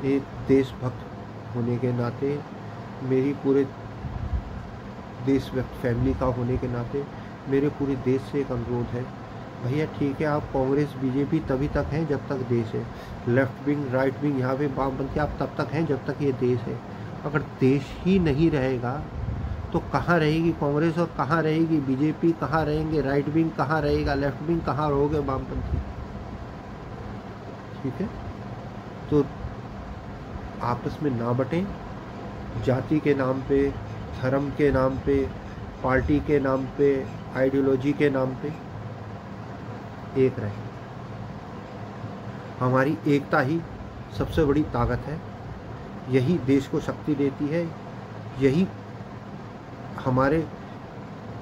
एक देशभक्त होने के नाते, मेरी पूरे देशभक्त फैमिली का होने के नाते मेरे पूरे देश से एक अनुरोध है, भैया ठीक है, आप कांग्रेस बीजेपी तभी तक हैं जब तक देश है, लेफ्ट विंग राइट विंग यहाँ पे वामपंथी आप तब तक हैं जब तक ये देश है। अगर देश ही नहीं रहेगा तो कहाँ रहेगी कांग्रेस, और कहाँ रहेगी बीजेपी, कहाँ रहेंगे राइट विंग, कहाँ रहेगा लेफ्ट विंग, कहाँ रहोगे वामपंथी, ठीक है। तो आपस में ना बटें, जाति के नाम पे, धर्म के नाम पे, पार्टी के नाम पे, आइडियोलॉजी के नाम पे एक रहे। हमारी एकता ही सबसे बड़ी ताकत है, यही देश को शक्ति देती है, यही हमारे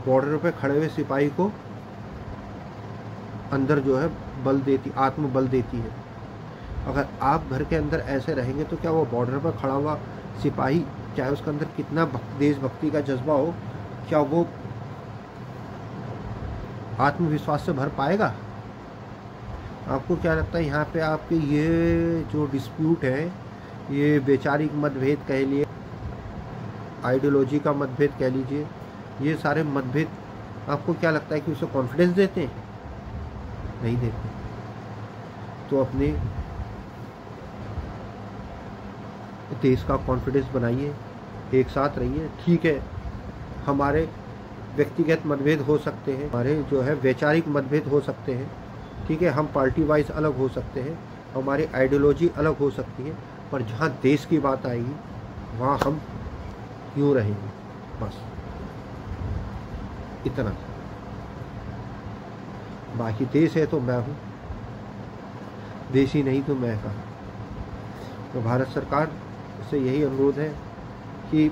बॉर्डर पे खड़े हुए सिपाही को अंदर जो है बल देती, आत्मबल देती है। अगर आप घर के अंदर ऐसे रहेंगे तो क्या वो बॉर्डर पर खड़ा हुआ सिपाही, चाहे उसके अंदर कितना देशभक्ति का जज्बा हो, क्या वो आत्मविश्वास से भर पाएगा? आपको क्या लगता है यहाँ पे आपके ये जो डिस्प्यूट है, ये वैचारिक मतभेद कह लिए, आइडियोलॉजी का मतभेद कह लीजिए, ये सारे मतभेद आपको क्या लगता है कि उसे कॉन्फिडेंस देते हैं? नहीं देते। तो अपने देश का कॉन्फिडेंस बनाइए, एक साथ रहिए। ठीक है, हमारे व्यक्तिगत मतभेद हो सकते हैं, हमारे जो है वैचारिक मतभेद हो सकते हैं, ठीक है, हम पार्टी वाइज अलग हो सकते हैं, हमारी आइडियोलॉजी अलग हो सकती है, पर जहाँ देश की बात आएगी वहाँ हम यूँ रहेंगे, बस इतना। बाकी देश है तो मैं हूँ, देश ही नहीं तो मैं कहाँ। तो भारत सरकार से यही अनुरोध है कि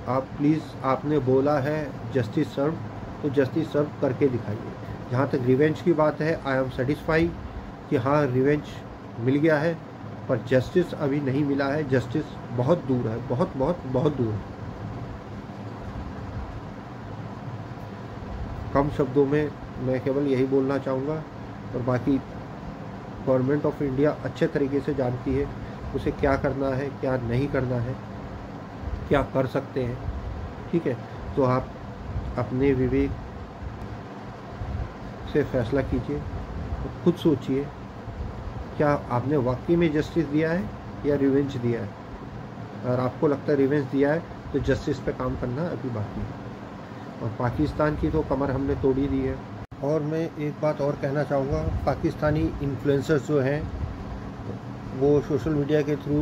आप प्लीज़, आपने बोला है जस्टिस सर्व, तो जस्टिस सर्व करके दिखाइए। जहाँ तक रिवेंज की बात है, आई एम सेटिस्फाई कि हाँ रिवेंज मिल गया है, पर जस्टिस अभी नहीं मिला है। जस्टिस बहुत दूर है, बहुत बहुत बहुत दूर है। कम शब्दों में मैं केवल यही बोलना चाहूँगा, और बाकी गवर्नमेंट ऑफ इंडिया अच्छे तरीके से जानती है उसे क्या करना है, क्या नहीं करना है, क्या कर सकते हैं, ठीक है। तो आप अपने विवेक से फैसला कीजिए, तो खुद सोचिए क्या आपने वाकई में जस्टिस दिया है या रिवेंज दिया है। अगर आपको लगता है रिवेंज दिया है तो जस्टिस पे काम करना अभी बाकी है। और पाकिस्तान की तो कमर हमने तोड़ी दी है। और मैं एक बात और कहना चाहूँगा, पाकिस्तानी इन्फ्लुएंसर्स जो हैं वो सोशल मीडिया के थ्रू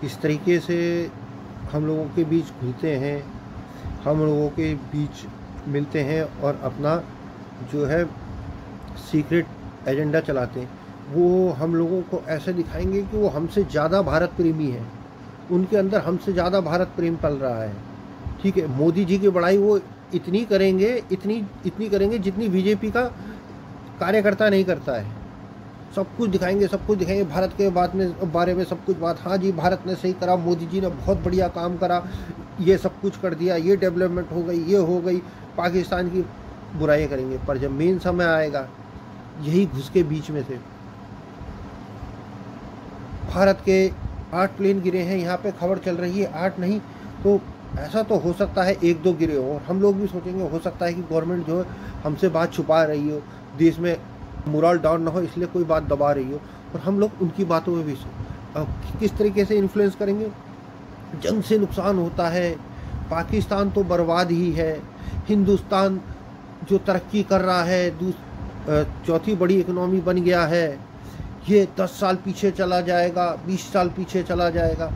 इस तरीके से हम लोगों के बीच घुलते हैं, हम लोगों के बीच मिलते हैं और अपना जो है सीक्रेट एजेंडा चलाते हैं। वो हम लोगों को ऐसे दिखाएंगे कि वो हमसे ज़्यादा भारत प्रेमी हैं, उनके अंदर हमसे ज़्यादा भारत प्रेम पल रहा है, ठीक है। मोदी जी की बड़ाई वो इतनी करेंगे, इतनी करेंगे जितनी बीजेपी का कार्यकर्ता नहीं करता है। सब कुछ दिखाएंगे, सब कुछ दिखाएंगे, भारत के बारे में सब कुछ बात। हाँ जी, भारत ने सही करा, मोदी जी ने बहुत बढ़िया काम करा, ये सब कुछ कर दिया, ये डेवलपमेंट हो गई, ये हो गई। पाकिस्तान की बुराई करेंगे, पर जब मेन समय आएगा यही घुस के बीच में से भारत के 8 प्लेन गिरे हैं, यहाँ पे खबर चल रही है 8 नहीं, तो ऐसा तो हो सकता है 1-2 गिरे हो, और हम लोग भी सोचेंगे हो सकता है कि गवर्नमेंट जो है हमसे बात छुपा रही हो, देश में मोरल डाउन ना हो इसलिए कोई बात दबा रही हो, और हम लोग उनकी बातों में भी किस तरीके से इन्फ्लुएंस करेंगे। जंग से नुकसान होता है, पाकिस्तान तो बर्बाद ही है, हिंदुस्तान जो तरक्की कर रहा है, चौथी बड़ी इकोनॉमी बन गया है, ये 10 साल पीछे चला जाएगा, 20 साल पीछे चला जाएगा।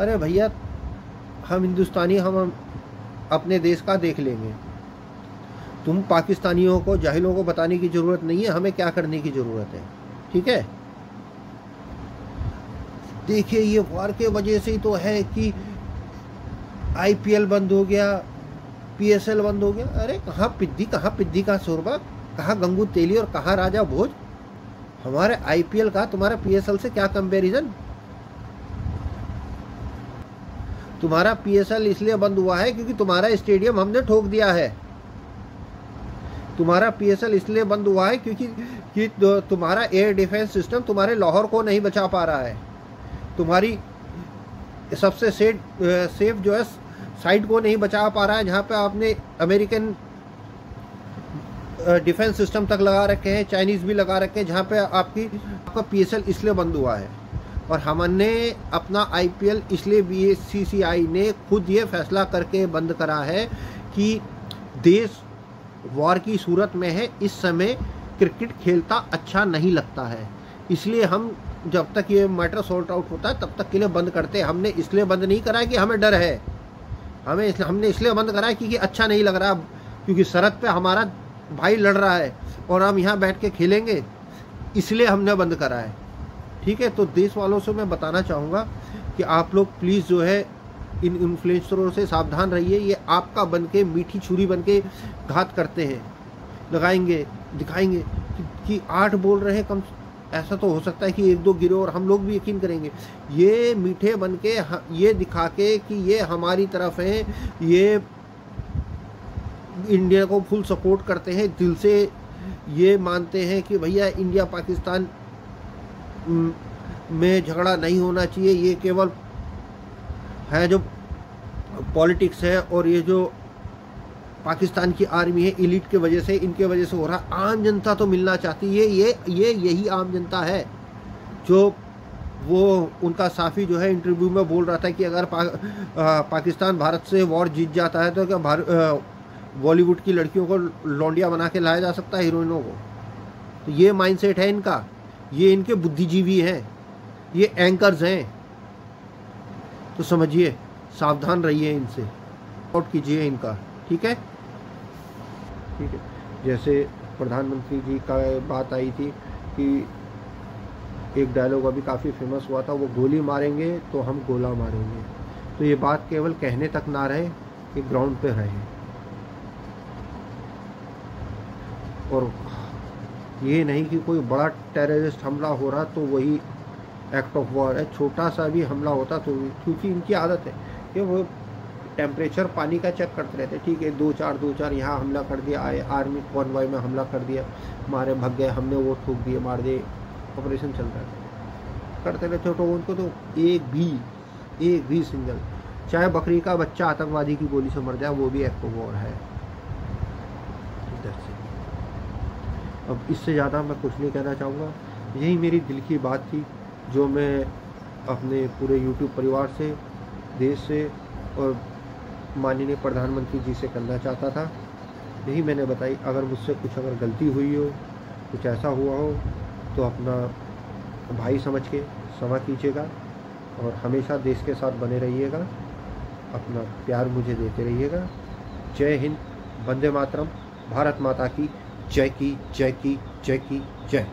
अरे भैया, हम हिंदुस्तानी, हम अपने देश का देख लेंगे। तुम पाकिस्तानियों को, जाहिलों को बताने की ज़रूरत नहीं है हमें क्या करने की ज़रूरत है, ठीक है। देखिए, ये वार के वजह से ही तो है कि IPL बंद हो गया, PSL बंद हो गया। अरे कहाँ पिद्दी का शोरबा, कहाँ गंगू तेली और कहाँ राजा भोज। हमारे IPL का तुम्हारा PSL से क्या कंपैरिजन। तुम्हारा PSL इसलिए बंद हुआ है क्योंकि तुम्हारा स्टेडियम हमने ठोक दिया है। तुम्हारा PSL इसलिए बंद हुआ है क्योंकि तुम्हारा एयर डिफेंस सिस्टम तुम्हारे लाहौर को नहीं बचा पा रहा है, तुम्हारी सबसे सेफ जो है साइड को नहीं बचा पा रहा है, जहाँ पे आपने अमेरिकन डिफेंस सिस्टम तक लगा रखे हैं, चाइनीज़ भी लगा रखे हैं, जहाँ पे आपका PSL इसलिए बंद हुआ है। और हमने अपना IPL इसलिए BCCI ने खुद ये फैसला करके बंद करा है कि देश वॉर की सूरत में है, इस समय क्रिकेट खेलता अच्छा नहीं लगता है, इसलिए हम जब तक ये मैटर सॉर्ट आउट होता है तब तक के लिए बंद करते हैं। हमने इसलिए बंद नहीं करा है कि हमें डर है, हमने इसलिए बंद करा है क्योंकि अच्छा नहीं लग रहा, क्योंकि सरहद पे हमारा भाई लड़ रहा है और हम यहाँ बैठ के खेलेंगे, इसलिए हमने बंद करा है, ठीक है। तो देश वालों से मैं बताना चाहूँगा कि आप लोग प्लीज़ जो है इन इन्फ्लुएंसरों से सावधान रहिए। ये आपका बन के, मीठी छुरी बन के घात करते हैं, लगाएंगे, दिखाएंगे कि 8 बोल रहे हैं, कम ऐसा तो हो सकता है कि 1-2 गिरे और हम लोग भी यकीन करेंगे। ये मीठे बन के, ये दिखा के कि ये हमारी तरफ है, ये इंडिया को फुल सपोर्ट करते हैं, दिल से ये मानते हैं कि भैया इंडिया पाकिस्तान में झगड़ा नहीं होना चाहिए, ये केवल है जो पॉलिटिक्स है, और ये जो पाकिस्तान की आर्मी है इलीट के वजह से, इनके वजह से हो रहा। आम जनता तो मिलना चाहती है, ये यही आम जनता है जो वो उनका साफी जो है इंटरव्यू में बोल रहा था कि अगर पाकिस्तान भारत से वॉर जीत जाता है तो क्या बॉलीवुड की लड़कियों को लौंडिया बना के लाया जा सकता है, हीरोइनों को। तो ये माइंडसेट है इनका, ये इनके बुद्धिजीवी हैं, ये एंकर्स हैं। तो समझिए, सावधान रहिए इनसे, आउट कीजिए इनका, ठीक है। ठीक है, जैसे प्रधानमंत्री जी का बात आई थी कि एक डायलॉग अभी काफ़ी फेमस हुआ था, वो गोली मारेंगे तो हम गोला मारेंगे। तो ये बात केवल कहने तक ना रहे, ये ग्राउंड पे रहे। और ये नहीं कि कोई बड़ा टेररिस्ट हमला हो रहा तो वही एक्ट ऑफ वॉर है, छोटा सा भी हमला होता तो, क्योंकि इनकी आदत है कि वो टेम्परेचर पानी का चेक करते रहते। ठीक है, 2-4 यहाँ हमला कर दिया, आर्मी कॉन्वॉय में हमला कर दिया, मारे भग गए, हमने वो ठोक दिए, मार दिए, ऑपरेशन चल रहा है, करते रहते। तो उनको तो एक भी सिंगल, चाहे बकरी का बच्चा आतंकवादी की गोली से मर जाए, वो भी एक्ट ऑफ वॉर है। अब इससे ज़्यादा मैं कुछ नहीं कहना चाहूँगा। यही मेरी दिल की बात थी जो मैं अपने पूरे यूट्यूब परिवार से, देश से और माननीय प्रधानमंत्री जी से करना चाहता था। यही मैंने बताई। अगर मुझसे कुछ अगर गलती हुई हो, कुछ ऐसा हुआ हो, तो अपना भाई समझ के क्षमा कीजिएगा और हमेशा देश के साथ बने रहिएगा, अपना प्यार मुझे देते रहिएगा। जय हिंद, वंदे मातरम, भारत माता की जय की जय की जय की जय।